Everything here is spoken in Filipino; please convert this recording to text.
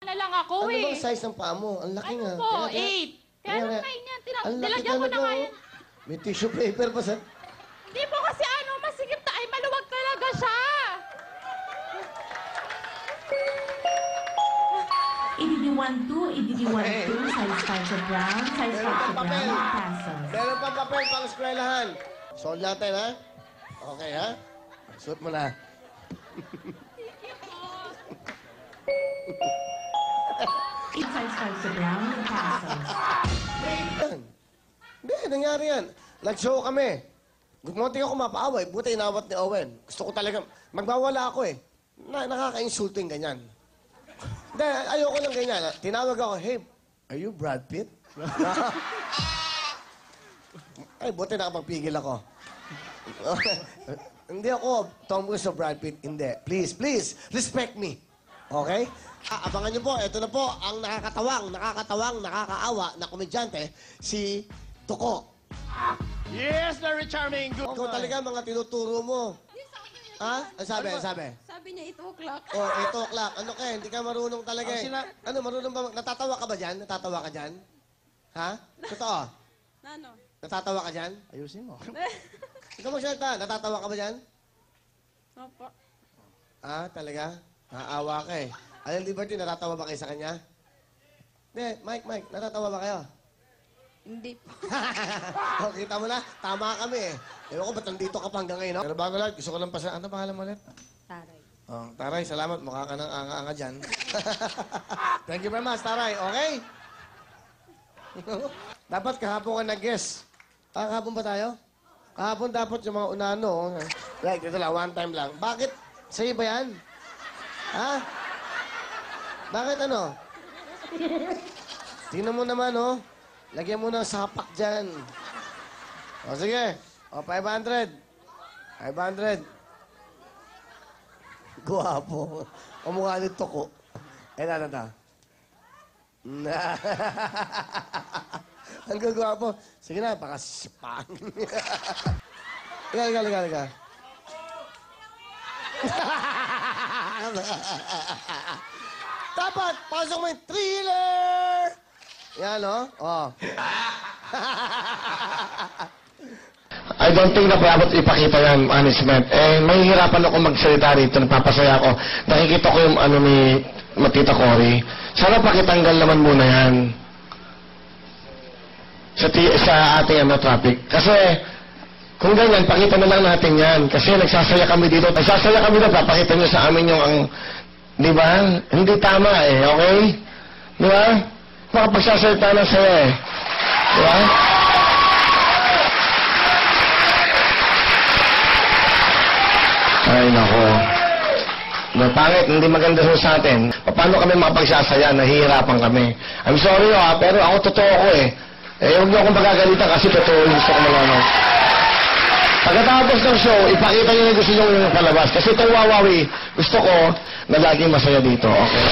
na lang ako Ano eh. bang size ng paa mo? Ang laki nga. Ano po? 8. Kaya nung kain niya, nilagyan ko na kain. May tissue paper pa sa... Hindi po kasi ano, masigip na, ay maluwag talaga siya. EDD12, EDD12, size 5 sa brown, size 5 sa brown, pesos. Meron pang papel pang eskwelahan. Sold natin, ha? Okay, ha? Suot mo na. Size 5 sa brown, pesos. Hindi, nangyari yan. Nag-show kami. Munti ako mapaaway. Buti inawat ni Owen. Gusto ko talaga... Magbawala ako eh. Nakaka-insulting ganyan. Hindi, ayoko lang ganyan. Tinawag ako, hey, are you Brad Pitt? Ay, buti nakapagpigil ako. Hindi ako tomboy sa Brad Pitt. Hindi. Please, please, respect me. Okay? Abangan niyo po, ito na po ang nakakatawang, nakakaawa na komedyante, si Tuko. Yes, very charming. Good. Ikaw talaga mga tinuturo mo. Ha? Ano sabi? Sabi niya 8 o'clock. Oh, 8 o'clock. Ano ka? Hindi ka marunong talaga eh. Ano, marunong ba? Natatawa ka ba dyan? Natatawa ka dyan? Ha? Totoo? Ano? Natatawa ka dyan? Ayusin mo. Ikaw magsalita. Natatawa ka ba dyan? Opo. Ah, talaga? Naawa ka eh. Alam, Liberty, natatawa ba kayo sa kanya? Hindi, Mike, natatawa ba kayo? Hindi po. Oh, kita mo na, tama kami eh. Ewan ko, ba't nandito ka pa hanggang ngayon, no? Pero bago lang, gusto ko lang pasa... Ano pangalan mo ulit? Taray. Oh, Taray, salamat. Mukha ka ng anga-anga dyan. Thank you very much, Taray. Okay? Dapat kahapon ka nag-guess. Kahapon ba tayo? Kahapon dapat yung mga unano. Right, ito lang, one time lang. Bakit? Sa'yo ba yan? Ha? Bakit ano? Tingnan mo naman, oh. Lagyan mo ng sapak dyan. O, sige. O, 500. 500. Guwapo. O, mukha nito ko. Eh, na. Ang gagwapo. Sige na, baka sipang. Liga. Dapat, pasok mo yung thriller! Yan, no? Oh. I don't think na dapat ipakita yan, management. Eh, mahihirapan ako magsalita rito, napapasaya ako. Nakikita ko yung ano ni Matita Cory. Sana pakitanggal naman muna yan. Sa ating traffic. Kasi, kung ganyan, pakita na lang natin yan. Kasi nagsasaya kami dito. Nagsasaya kami dito, papakita nyo sa amin yung ang... Di ba? Hindi tama eh, okay? Di ba? Makapagsasalita na saya eh. Di ba? Ay, nako. Pangit, hindi maganda sa atin. Paano kami makapagsasaya? Nahihirapan kami. I'm sorry pero ako totoo ko eh. Huwag niyo akong pagagalitan kasi totoo yung gusto ko malaman. Pagkatapos ng show, ipakita niyo yung gusto niyo yung palabas. Kasi itong Wawawi, gusto ko na laging masaya dito, okay?